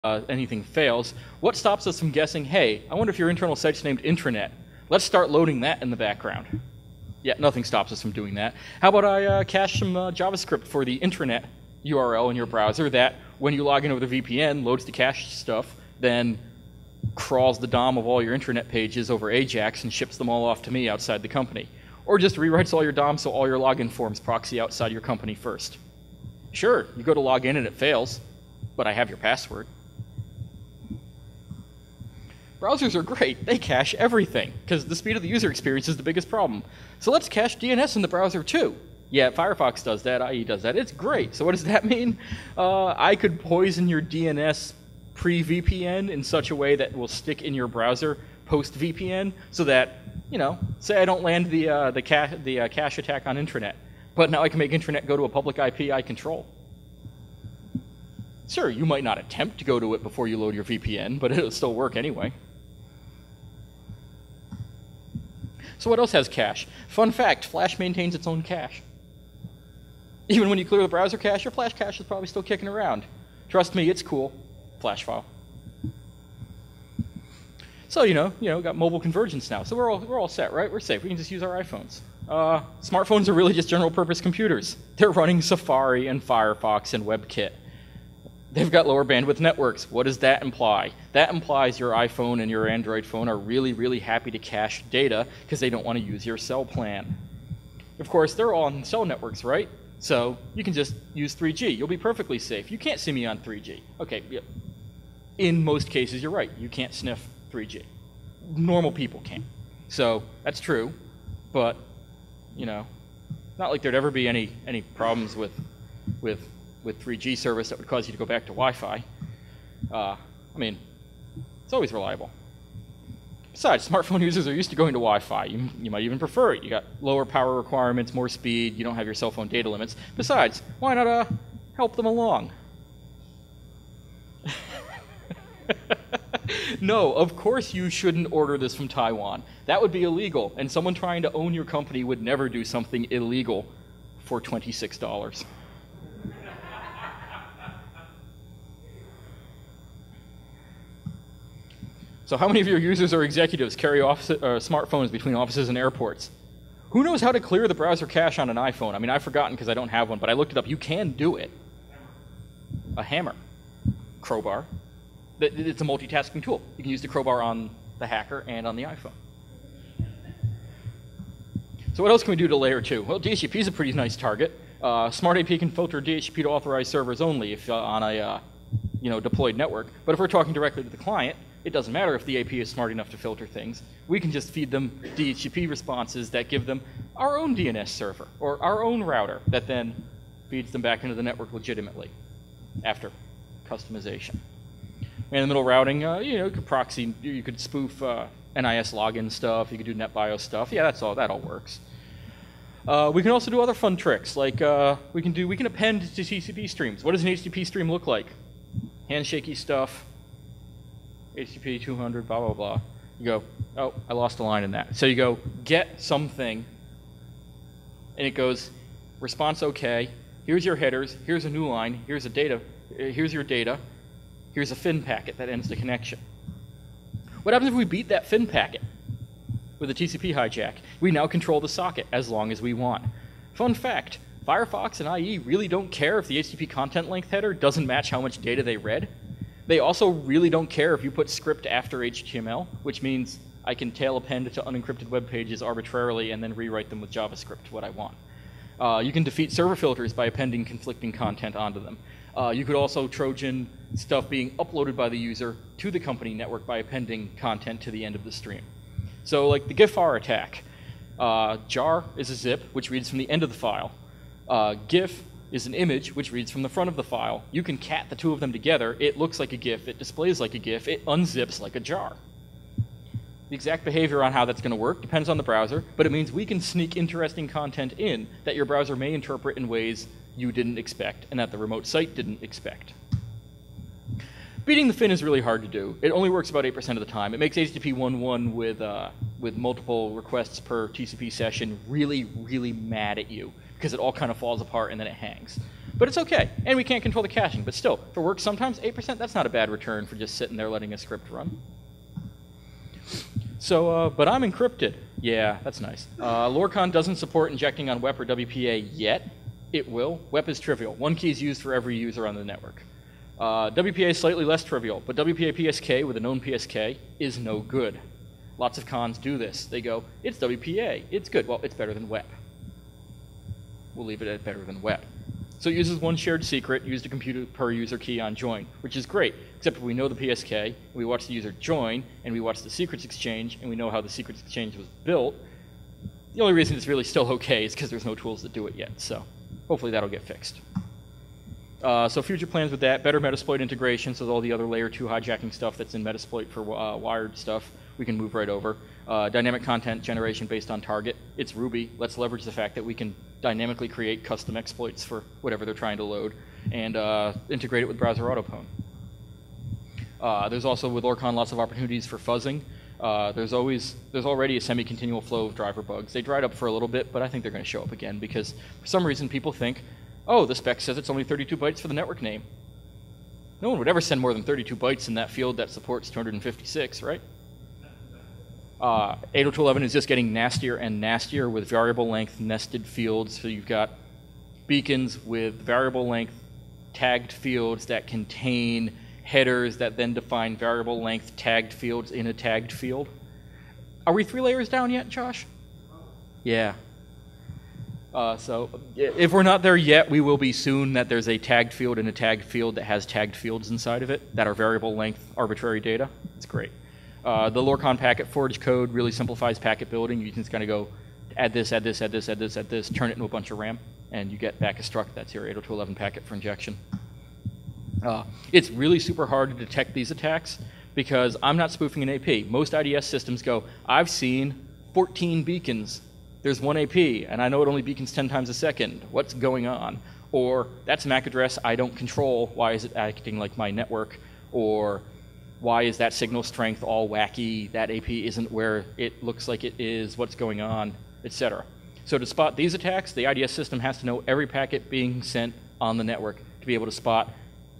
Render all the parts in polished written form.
anything fails, what stops us from guessing, hey, I wonder if your internal site's named intranet. Let's start loading that in the background. Yeah, nothing stops us from doing that. How about I cache some JavaScript for the intranet URL in your browser that, when you log in over the VPN, loads the cache stuff, then crawls the DOM of all your intranet pages over AJAX and ships them all off to me outside the company. Or just rewrites all your DOM so all your login forms proxy outside your company first. Sure, you go to log in and it fails, but I have your password. Browsers are great. They cache everything, because the speed of the user experience is the biggest problem. So let's cache DNS in the browser too. Yeah, Firefox does that, IE does that. It's great. So what does that mean? I could poison your DNS pre-VPN in such a way that will stick in your browser post-VPN, so that, you know, say I don't land the cache attack on intranet, but now I can make intranet go to a public IP I control. Sure, you might not attempt to go to it before you load your VPN, but it'll still work anyway. So what else has cache? Fun fact, Flash maintains its own cache. Even when you clear the browser cache, your Flash cache is probably still kicking around. Trust me, it's cool. Flash file. So, you know, got mobile convergence now. So we're all set, right? We're safe. We can just use our iPhones. Smartphones are really just general purpose computers. They're running Safari and Firefox and WebKit. They've got lower bandwidth networks. What does that imply? That implies your iPhone and your Android phone are really, really happy to cache data because they don't want to use your cell plan. Of course, they're all on cell networks, right? So you can just use 3G. You'll be perfectly safe. You can't see me on 3G. Okay, yeah. In most cases, you're right. You can't sniff 3G. Normal people can't. So that's true, but, you know, not like there'd ever be any problems with 3G service that would cause you to go back to Wi-Fi. I mean, it's always reliable. Besides, smartphone users are used to going to Wi-Fi. You might even prefer it. You got lower power requirements, more speed, you don't have your cell phone data limits. Besides, why not help them along? No, of course you shouldn't order this from Taiwan. That would be illegal, and someone trying to own your company would never do something illegal for $26. So how many of your users or executives carry smartphones between offices and airports? Who knows how to clear the browser cache on an iPhone? I mean, I've forgotten because I don't have one, but I looked it up. You can do it. A hammer. Crowbar. It's a multitasking tool. You can use the crowbar on the hacker and on the iPhone. So what else can we do to layer 2? Well, DHCP is a pretty nice target. Smart AP can filter DHCP to authorized servers only if on a deployed network. But if we're talking directly to the client, it doesn't matter if the AP is smart enough to filter things. We can just feed them DHCP responses that give them our own DNS server or our own router that then feeds them back into the network legitimately after customization. Man-in-the-middle routing, you could proxy, you could spoof NIS login stuff, you could do NetBIOS stuff. Yeah, that all works. We can also do other fun tricks, like we can append to TCP streams. What does an HTTP stream look like? Handshaky stuff. HTTP 200, blah, blah, blah. You go, oh, I lost a line in that. So you go, get something, and it goes, response okay, here's your headers, here's a new line, here's your data, here's a FIN packet that ends the connection. What happens if we beat that FIN packet with a TCP hijack? We now control the socket as long as we want. Fun fact, Firefox and IE really don't care if the HTTP content length header doesn't match how much data they read. They also really don't care if you put script after HTML, which means I can tail append to unencrypted web pages arbitrarily and then rewrite them with JavaScript to what I want. You can defeat server filters by appending conflicting content onto them. You could also Trojan stuff being uploaded by the user to the company network by appending content to the end of the stream. So like the GIFAR attack. Jar is a zip, which reads from the end of the file. GIF is an image, which reads from the front of the file. You can cat the two of them together. It looks like a GIF. It displays like a GIF. It unzips like a jar. The exact behavior on how that's going to work depends on the browser, but it means we can sneak interesting content in that your browser may interpret in ways you didn't expect and that the remote site didn't expect. Beating the FIN is really hard to do. It only works about 8% of the time. It makes HTTP 1.1 with multiple requests per TCP session really, really mad at you because it all kind of falls apart and then it hangs. But it's okay, and we can't control the caching. But still, for work sometimes, 8%, that's not a bad return for just sitting there letting a script run. So, but I'm encrypted. Yeah, that's nice. Lorcon doesn't support injecting on WEP or WPA yet. It will. WEP is trivial. One key is used for every user on the network. WPA is slightly less trivial, but WPA PSK with a known PSK is no good. Lots of cons do this. They go, it's WPA, it's good. Well, it's better than WEP. We'll leave it at better than WEP. So it uses one shared secret, used a computer per user key on join, which is great, except if we know the PSK, we watch the user join, and we watch the secrets exchange, and we know how the secrets exchange was built. The only reason it's really still okay is because there's no tools that do it yet, so hopefully that'll get fixed. So future plans with that, better Metasploit integration, so all the other layer 2 hijacking stuff that's in Metasploit for wired stuff, we can move right over. Dynamic content generation based on target. It's Ruby. Let's leverage the fact that we can dynamically create custom exploits for whatever they're trying to load and integrate it with browser autopwn. There's also with Lorcon lots of opportunities for fuzzing. There's already a semi-continual flow of driver bugs. They dried up for a little bit, but I think they're going to show up again because for some reason people think, oh, the spec says it's only 32 bytes for the network name. No one would ever send more than 32 bytes in that field that supports 256, right? 802.11 is just getting nastier and nastier with variable length nested fields. So you've got beacons with variable length tagged fields that contain headers that then define variable length tagged fields in a tagged field. Are we 3 layers down yet, Josh? Yeah. So if we're not there yet, we will be soon. That there's a tagged field and a tagged field that has tagged fields inside of it that are variable length arbitrary data. It's great. The Lorcon packet forge code really simplifies packet building. You can just kind of go add this, add this, add this, add this, add this, turn it into a bunch of RAM, and you get back a struct. That's your 802.11 packet for injection. It's really super hard to detect these attacks because I'm not spoofing an AP. Most IDS systems go, I've seen 14 beacons. There's one AP, and I know it only beacons 10 times a second. What's going on? Or that's a MAC address I don't control. Why is it acting like my network? Or why is that signal strength all wacky? That AP isn't where it looks like it is. What's going on? Etc. So to spot these attacks, the IDS system has to know every packet being sent on the network to be able to spot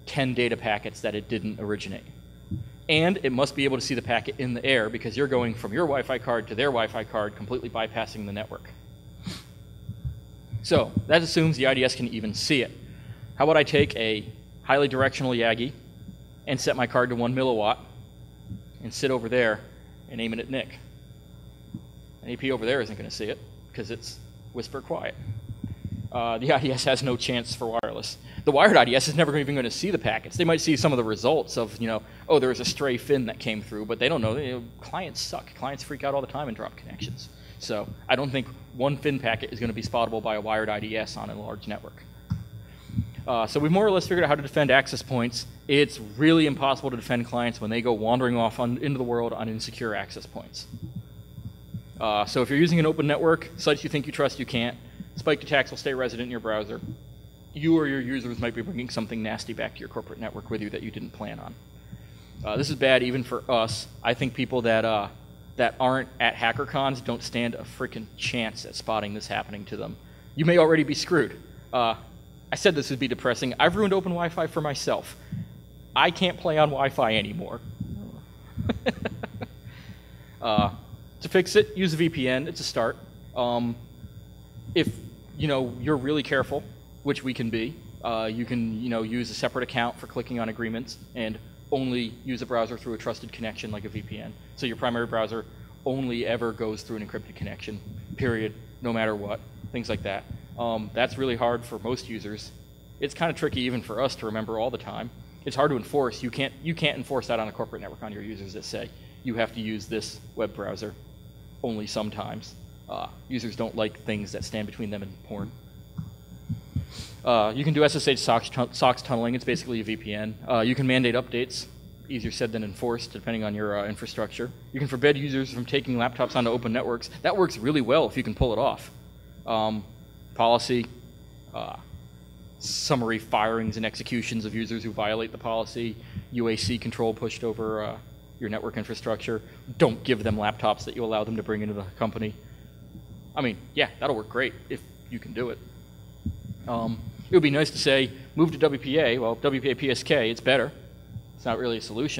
10 data packets that it didn't originate. And it must be able to see the packet in the air because you're going from your Wi-Fi card to their Wi-Fi card, completely bypassing the network. So that assumes the IDS can even see it. How about I take a highly directional Yagi and set my card to 1 milliwatt and sit over there and aim it at Nick. An AP over there isn't going to see it because it's whisper quiet. The IDS has no chance for wireless. The wired IDS is never even going to see the packets. They might see some of the results of, oh, there was a stray fin that came through, but they don't know. Clients suck. Clients freak out all the time and drop connections. So I don't think one fin packet is going to be spottable by a wired IDS on a large network. So we've more or less figured out how to defend access points. It's really impossible to defend clients when they go wandering off into the world on insecure access points. So if you're using an open network, sites you think you trust, you can't. Spiked attacks will stay resident in your browser. You or your users might be bringing something nasty back to your corporate network with you that you didn't plan on. This is bad even for us. I think people that aren't at HackerCons don't stand a freaking chance at spotting this happening to them. You may already be screwed. I said this would be depressing. I've ruined open Wi-Fi for myself. I can't play on Wi-Fi anymore. To fix it, use a VPN. It's a start. If you're really careful, which we can be, you can use a separate account for clicking on agreements and only use a browser through a trusted connection like a VPN. So your primary browser only ever goes through an encrypted connection, period, no matter what, things like that. That's really hard for most users. It's kind of tricky even for us to remember all the time. It's hard to enforce. You can't enforce that on a corporate network on your users that say you have to use this web browser only sometimes. Users don't like things that stand between them and porn. You can do SSH SOCKS tunneling. It's basically a VPN. You can mandate updates. Easier said than enforced, depending on your infrastructure. You can forbid users from taking laptops onto open networks. That works really well if you can pull it off. Policy, summary firings and executions of users who violate the policy, UAC control pushed over your network infrastructure. Don't give them laptops that you allow them to bring into the company. I mean, yeah, that'll work great if you can do it. It would be nice to say, move to WPA. Well, WPA PSK, it's better. It's not really a solution.